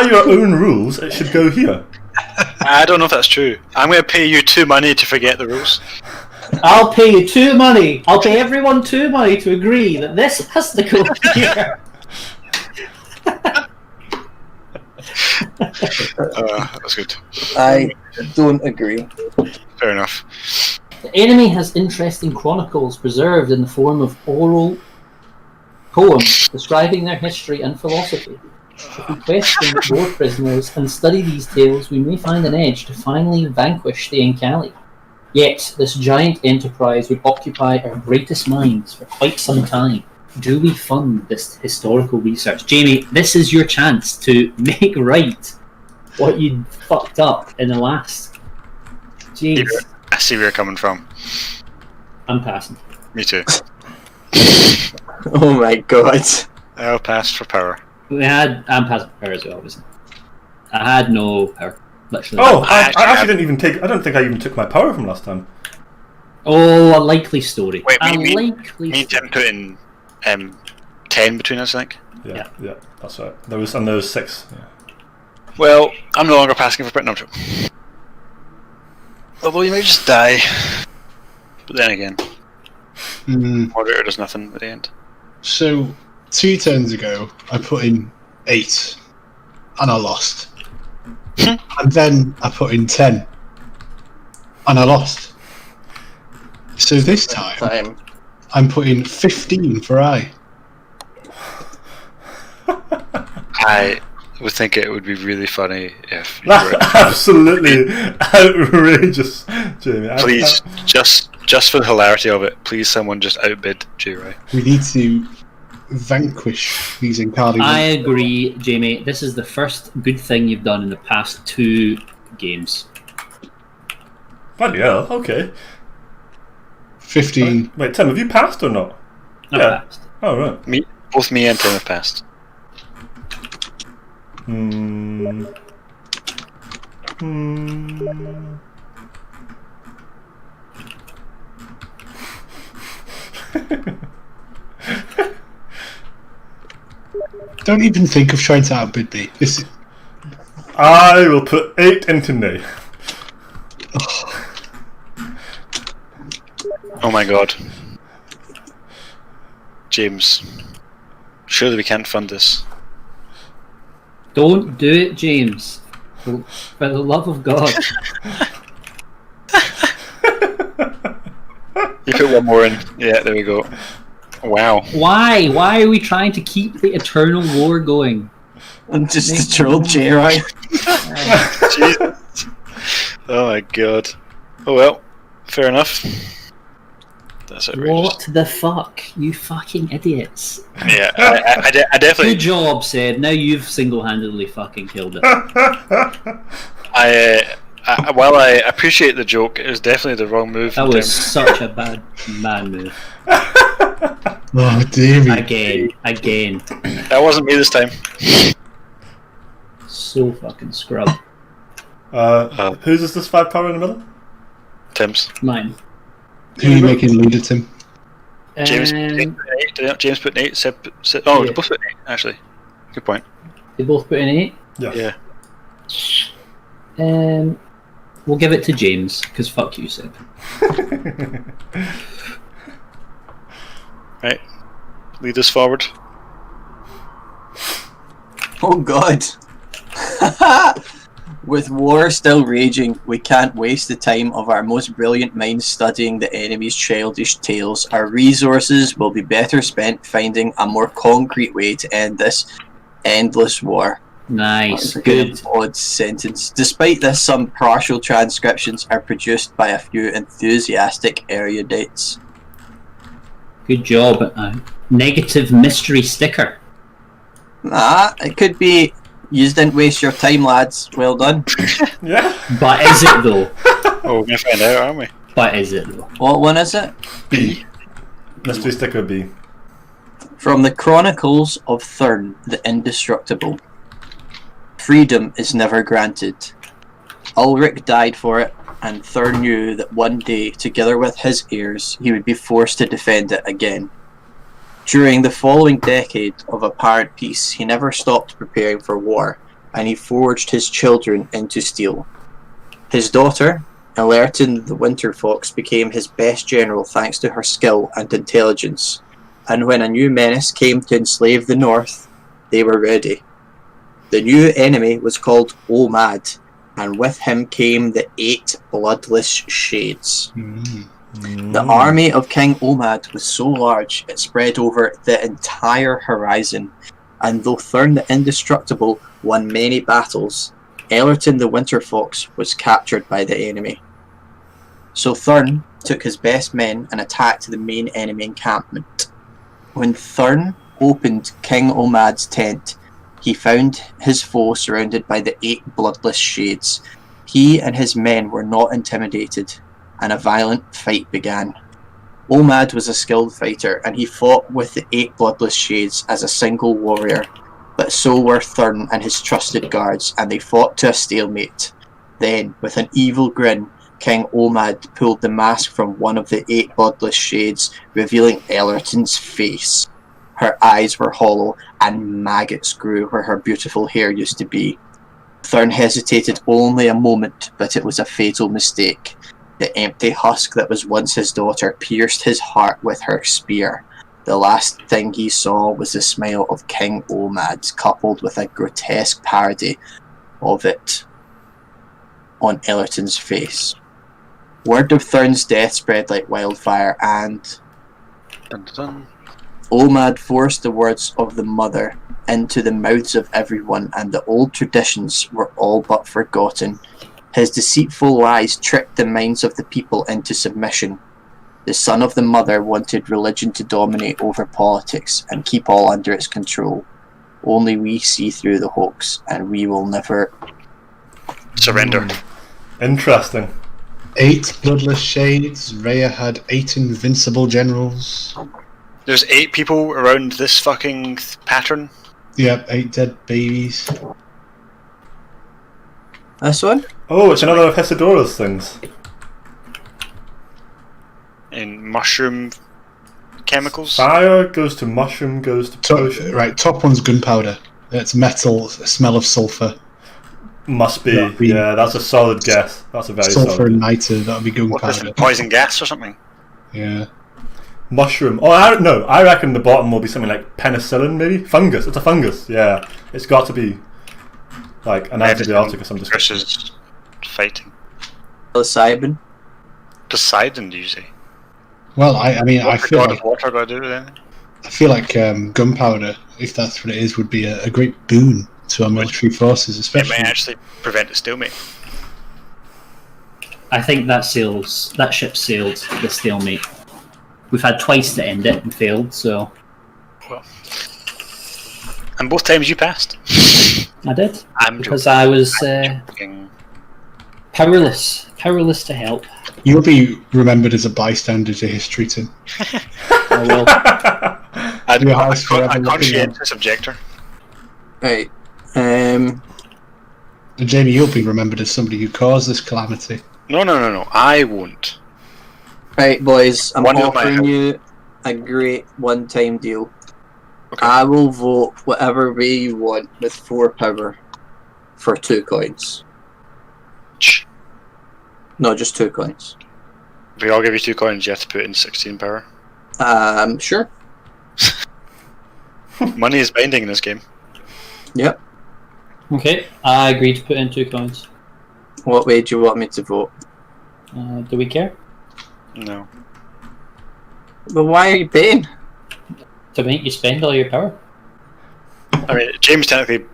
your own rules, it should go here. I don't know if that's true. I'm going to pay you 2 money to forget the rules. I'll pay you 2 money. I'll pay everyone 2 money to agree that this has to go here. That's good. I don't agree. Fair enough. The enemy has interesting chronicles preserved in the form of oral poems describing their history and philosophy. If we question war prisoners and study these tales, we may find an edge to finally vanquish the Enkhali. Yet, this giant enterprise would occupy our greatest minds for quite some time. Do we fund this historical research? Jamie, this is your chance to make right what you fucked up in the last. Jeez. I see where you're coming from. I'm passing. Me too. Oh my god. I'll pass for power. I'm passing for power as well, obviously. I had no power. Literally. Oh, I actually didn't even take. I don't think I even took my power from last time. Oh, a likely story. Wait, likely me and Tim put in 10 between us, I think. Yeah, that's right. There was 6. Yeah. Well, I'm no longer passing for no joke. Although you may just die. But then again, moderator does nothing at the end. So, 2 turns ago, I put in 8, and I lost. And then I put in 10, and I lost. So this time, I'm putting 15 for I. I would think it would be really funny if you That's were... absolutely outrageous, Jamie. Please, just for the hilarity of it, please someone just outbid J-Roy. We need to vanquish these Enkhali. I agree, Jamie. This is the first good thing you've done in the past 2 games. Bloody hell, okay. 15. Wait, Tim, have you passed or not? Not Yeah. passed. Oh, right. Both me and Tim have passed. Don't even think of trying to outbid me. I will put 8 into nay. Oh my god. James. Surely we can't fund this. Don't do it, James. For the love of God. You put one more in. Yeah, there we go. Wow. Why? Why are we trying to keep the eternal war going? Just to troll J-Right. Jesus. Oh my god. Oh well. Fair enough. That's outrageous. What the fuck? You fucking idiots. Yeah, I definitely... Good job, Seb. Now you've single-handedly fucking killed it. While I appreciate the joke, it was definitely the wrong move. That was such a bad move. Oh, dearie. Again. That wasn't me this time. So fucking scrub. Whose is this 5 power in the middle? Tim's. Mine. Who are you making leader, Tim? James put an 8. James put an 8. Oh, they both put an 8, actually. Good point. They both put in 8? Yeah. We'll give it to James, because fuck you, Seb. Right. Lead us forward. Oh god. With war still raging, we can't waste the time of our most brilliant minds studying the enemy's childish tales. Our resources will be better spent finding a more concrete way to end this endless war. Nice, Good. good. Odd sentence. Despite this, some partial transcriptions are produced by a few enthusiastic erudites. Good job. Negative mystery sticker. It could be. You didn't waste your time, lads. Well done. Yeah. But is it though? Oh, we're going to find out, aren't we? But is it though? What one is it? B. Mystery sticker B. From the Chronicles of Thurn, the Indestructible. Freedom is never granted. Ulrich died for it, and Thurn knew that one day, together with his heirs, he would be forced to defend it again. During the following decade of apparent peace, he never stopped preparing for war, and he forged his children into steel. His daughter, Alertin the Winter Fox, became his best general thanks to her skill and intelligence, and when a new menace came to enslave the North, they were ready. The new enemy was called Ommad, and with him came the 8 bloodless shades. The army of King Ommad was so large it spread over the entire horizon, and though Thurn the Indestructible won many battles, Ellerton the Winter Fox was captured by the enemy. So Thurn took his best men and attacked the main enemy encampment. When Thurn opened King Ommad's tent, he found his foe surrounded by the 8 bloodless shades. He and his men were not intimidated, and a violent fight began. Ommad was a skilled fighter, and he fought with the 8 bloodless shades as a single warrior, but so were Thurn and his trusted guards, and they fought to a stalemate. Then, with an evil grin, King Ommad pulled the mask from one of the 8 bloodless shades, revealing Ellerton's face. Her eyes were hollow, and maggots grew where her beautiful hair used to be. Thurn hesitated only a moment, but it was a fatal mistake. The empty husk that was once his daughter pierced his heart with her spear. The last thing he saw was the smile of King Ommad, coupled with a grotesque parody of it on Ellerton's face. Word of Thurn's death spread like wildfire, and Dun, dun, dun. Ommad forced the words of the mother into the mouths of everyone, and the old traditions were all but forgotten. His deceitful lies tricked the minds of the people into submission. The son of the mother wanted religion to dominate over politics and keep all under its control. Only we see through the hoax, and we will never Surrender. Interesting. 8 bloodless shades. Rhea had 8 invincible generals. There's 8 people around this fucking pattern. Yep, 8 dead babies. This one? Oh, it's another of Hesidora's things. In mushroom chemicals. Fire goes to mushroom, goes to potion. Right, top one's gunpowder. It's metal, a smell of sulphur. Must be. That'd be- Yeah, that's a solid guess. That's a very Sulphur solid and guess. niter, that would be What is gunpowder. it, poison gas or something? Yeah. Mushroom. Oh, I reckon the bottom will be something like penicillin, maybe? Fungus. It's a fungus, yeah. It's got to be like an antibiotic or some description. Versus fighting. Psilocybin. Poseidon, do you say? Well, I mean, I feel like water got to do with anything? I feel like gunpowder, if that's what it is, would be a great boon to our military forces, It especially. may actually prevent a stalemate. I think that ship sailed the stalemate. We've had twice to end it and failed, so Well, and both times you passed. I did. I'm because I was joking. powerless to help. You'll be remembered as a bystander to history, Tim. I will. I'm Your a house forever looking conscientious objector. Right. And Jamie, you'll be remembered as somebody who caused this calamity. No. I won't. Right, boys. I'm One of my offering you a great one-time deal. Okay. I will vote whatever way you want with 4 power for 2 coins. Shh. No, just 2 coins. If we all give you 2 coins, you have to put in 16 power. Sure. Money is binding in this game. Yep. Okay, I agree to put in 2 coins. What way do you want me to vote? Do we care? No. But why are you paying? To make you spend all your power? I mean, James technically.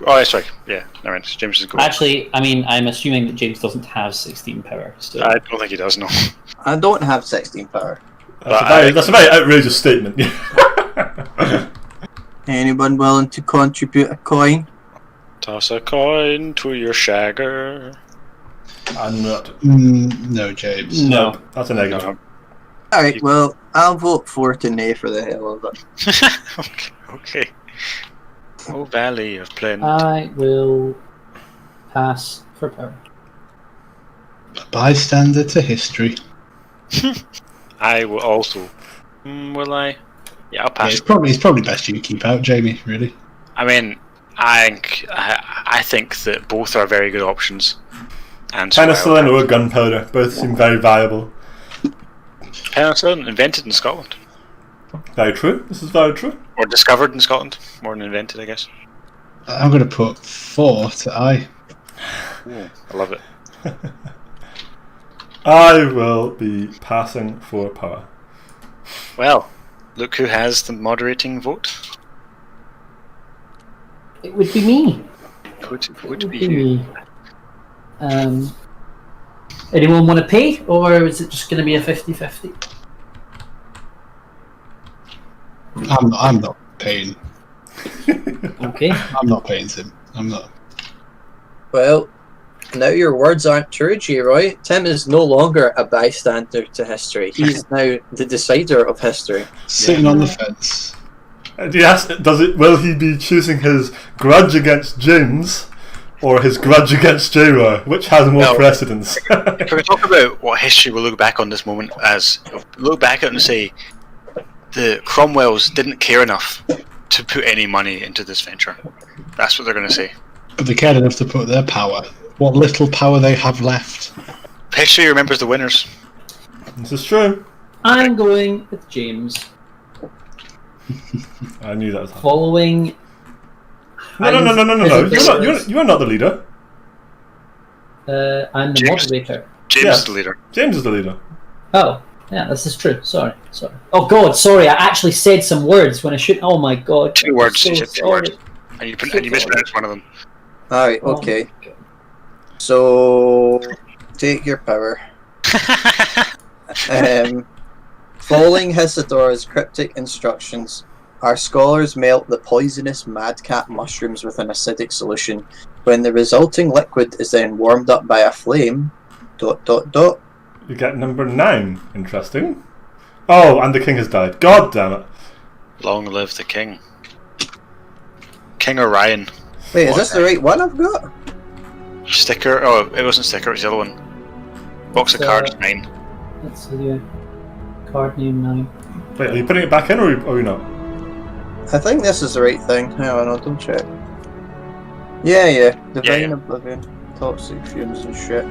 Oh, sorry. Yeah, never mind. James is going. Actually, I mean, I'm assuming that James doesn't have 16 power. So I don't think he does. No. I don't have 16 power. That's a very outrageous statement. Anyone willing to contribute a coin? Toss a coin to your shagger. I'm not. No, James. no. That's a negative. No. Alright, well, I'll vote 4 to nay for the hell of it. Okay. Oh, Valley of Plenty. I will pass for power. A bystander to history. I will also. Will I? Yeah, I'll Yeah, pass. it's probably best you keep out, Jamie, really. I mean, I think that both are very good options. And so Penicillin or gunpowder, both seem very viable. Penicillin invented in Scotland. Very true. This is very true. Or discovered in Scotland. More than invented, I guess. I'm going to put 4 to I. Ooh, I love it. I will be passing for power. Well, look who has the moderating vote. It would be me. Would be you. Anyone want to pay, or is it just going to be a 50-50? I'm not paying. Okay. I'm not paying Tim. I'm not. Well, now your words aren't true, G-Roy. Tim is no longer a bystander to history. He's now the decider of history. Sitting on the fence. Yes, will he be choosing his grudge against James or his grudge against J-Roy? Which has more No. precedence? If we talk about what history will look back on this moment as, look back at it and say, the Cromwells didn't care enough to put any money into this venture. That's what they're going to say. But they cared enough to put their power. What little power they have left. History remembers the winners. This is true. I'm going with James. I knew that was happening. Following. No. You're not the leader. I'm the James. moderator. James Yes. is the leader. James is the leader. Oh, yeah, this is true. Sorry. Oh God, sorry. I actually said some words when I should. Oh my God. 2 words. So You said 2 sorry. words. And you mispronounced one of them. Alright, Oh okay. my God. So, take your power. Following Hesiodor's cryptic instructions, our scholars melt the poisonous madcap mushrooms with an acidic solution. When the resulting liquid is then warmed up by a flame, ... You get number 9. Interesting. Oh, and the king has died. God damn it. Long live the king. King Orion. Wait, is this the right one I've got? Sticker. Oh, it wasn't sticker, it was the other one. Box of cards, 9. Let's see your card name now. Wait, are you putting it back in or are you not? I think this is the right thing. Hang on, I'll double check. Yeah. Divine Yeah. Oblivion. Toxic fumes and shit.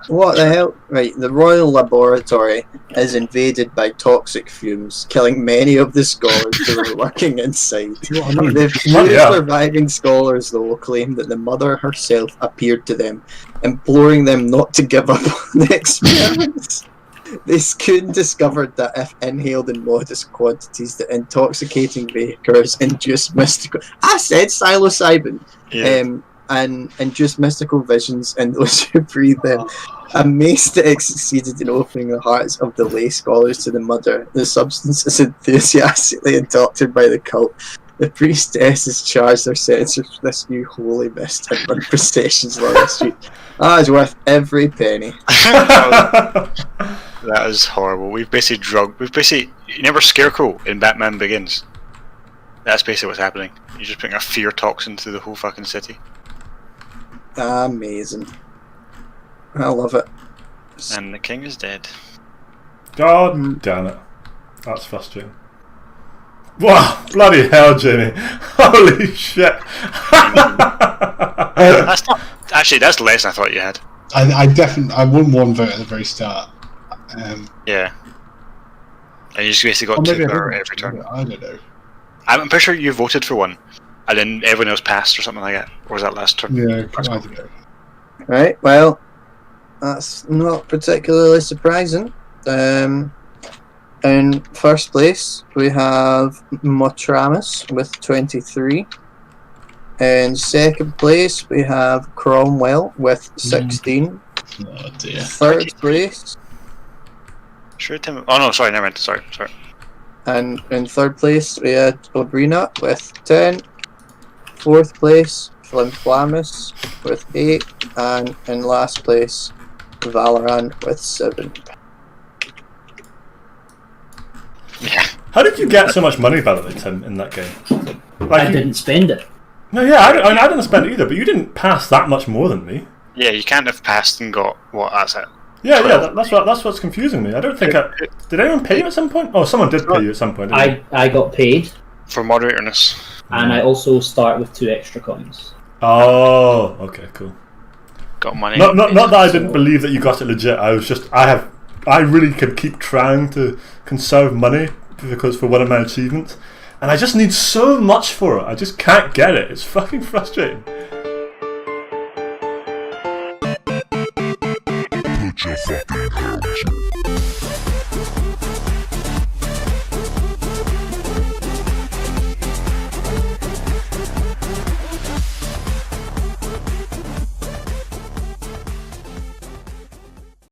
What the hell? Right, the Royal Laboratory is invaded by toxic fumes, killing many of the scholars who were working inside. What I mean. The few Bloody hell. surviving scholars, though, claim that the mother herself appeared to them, imploring them not to give up on the experiments. They soon discovered that if inhaled in modest quantities, the intoxicating vapors induce mystical... I said psilocybin! Yeah. And induce mystical visions in those who breathe them. Amazed that it succeeded in opening the hearts of the lay scholars to the mother, the substance is enthusiastically adopted by the cult. The priestesses charge their censors with this new holy mist and run processions along the street. Ah, it's worth every penny. That is horrible. We've basically you remember Scarecrow in Batman Begins? That's basically what's happening. You're just putting a fear toxin through the whole fucking city. Amazing. I love it. And the king is dead. God damn it. That's frustrating. Wow, bloody hell, Jamie. Holy shit. That's not... Actually, that's less than I thought you had. I won one vote at the very start. Yeah. And you just basically got or maybe two I per didn't. every turn. I don't know. I'm pretty sure you voted for one, and then everyone else passed or something like that. Or was that last turn? Yeah, I don't know. Right, well, that's not particularly surprising. In first place, we have Motramus with 23. In second place, we have Cromwell with 16. Oh dear. Third place, Sure, Tim. Oh no, sorry, never mind. Sorry. and in third place, we had Obrina with 10. Fourth place, Flimflamus with 8. And in last place, Valorant with 7. Yeah. How did you get so much money, by the way, Tim, in that game? Like, I didn't spend it. No, yeah, I didn't spend it either, but you didn't pass that much more than me. Yeah, you can't have passed and got what? That's it. Yeah, that's what's confusing me. I don't think did anyone pay you at some point? Oh, someone did pay you at some point. Didn't I got paid, For moderatorness. and I also start with 2 extra coins. Oh, okay, cool. Got money. Not that I didn't believe that you got it legit. I really could keep trying to conserve money for one of my achievements, and I just need so much for it. I just can't get it. It's fucking frustrating. Put your fucking hands